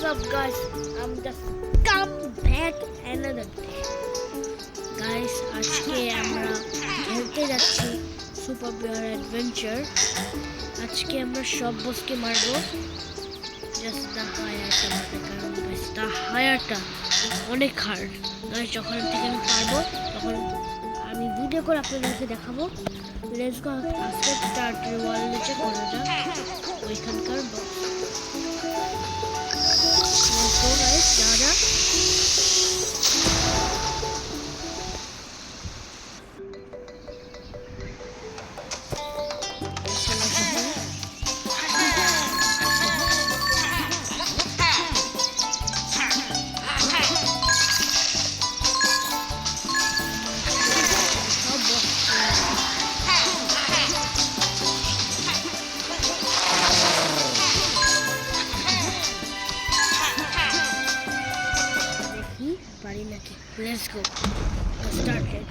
What's up guys? I'm just come back another day. Guys, আজকে আমরা খেলতে যাচ্ছি সুপার বিয়ার অ্যাডভেঞ্চার। আজকে আমরা সব বসকে মারবো। জাস্ট দা হায়ারটা মারতে, কারণ গাইস দা হায়ারটা অনেক হার্ড। গাইস যখন থেকে আমি পারবো তখন আমি ভিডিও করে আপনাদেরকে দেখাবো। লেটস গো, আজকে স্টার্ট ওয়ার্ল্ড চেক করা যাক ওইখানকার বস। So guys, Dada. Let's go. Let's start it.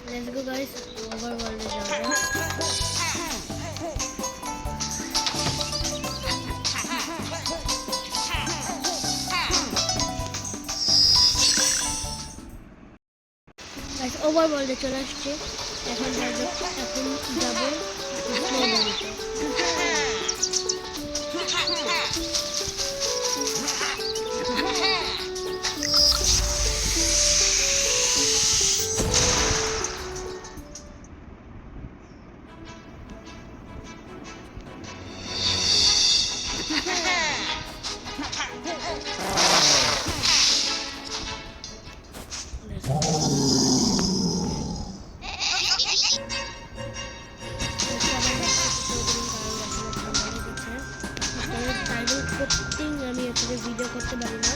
Let's go guys, overworld e jabo. Guys, overworld e চলে আসছে। এখন যাব আমি এখানে ভিডিও করতে পারি না।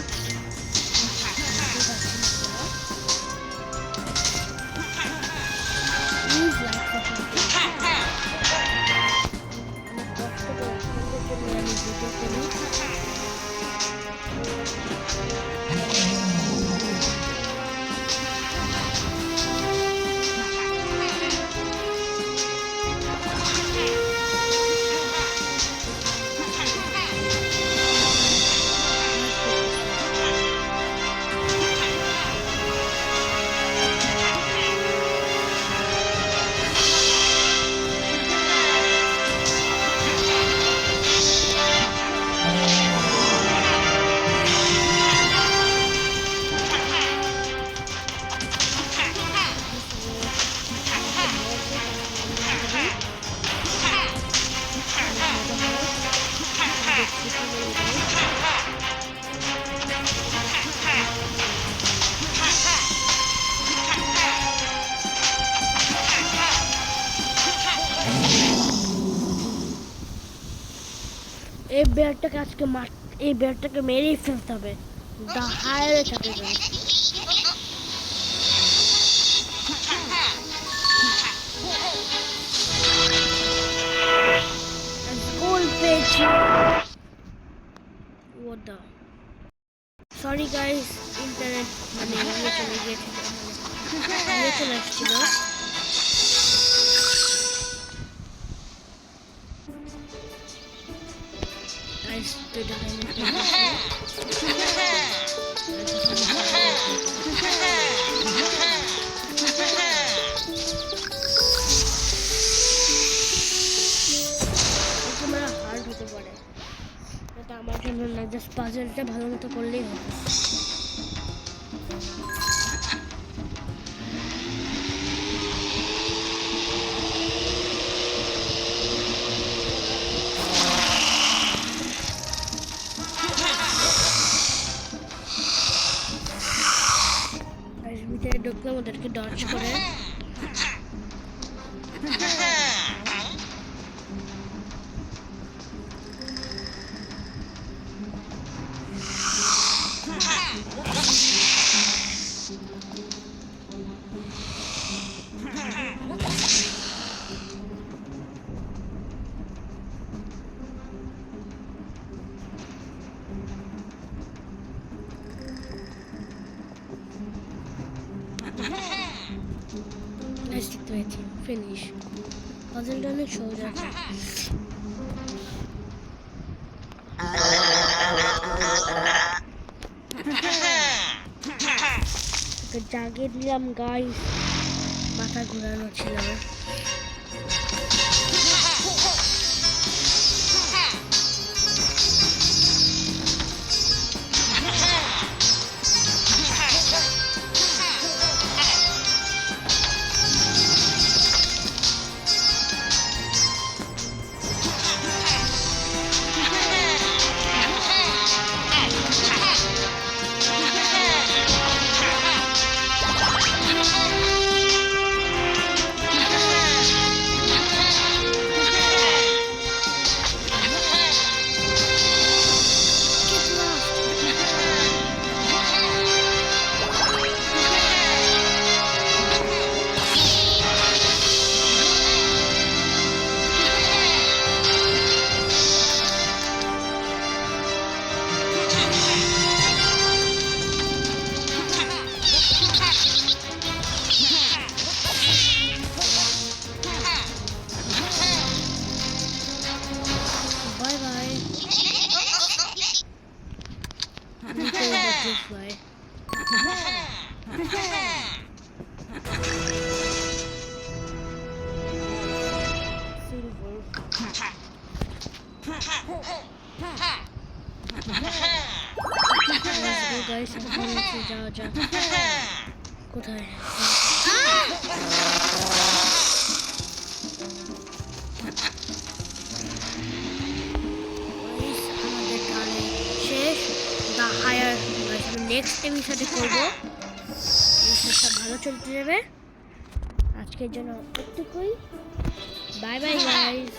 এই বেয়ারটাকে আজকে এই বেয়ারটাকে মেরেই ফেলতে হবে। দা হায়ারে থাকে গোল পেয়েছি। What the? Sorry guys, internet মানে চলে গিয়েছিল, চলে আসছিল। Guys, the diamond হার্ড হতে পারে, এটা আমার জন্য না, জাস্ট পাজলটা ভালো মতো করলেই হবে। Let's stick to it. Finish. Puzzle done it, show that. জাগে দিলাম গাইস, মাথা ঘোরানো ছিল। This way. Let's go guys, যাওয়া যাক। কোথায়? আমাদের টানে শেষ। দা হায়ার নেক্সট এপিসোডে করবো। এপিসোডটা ভালো চলতে যাবে। আজকের জন্য এটুকুই। Bye bye guys.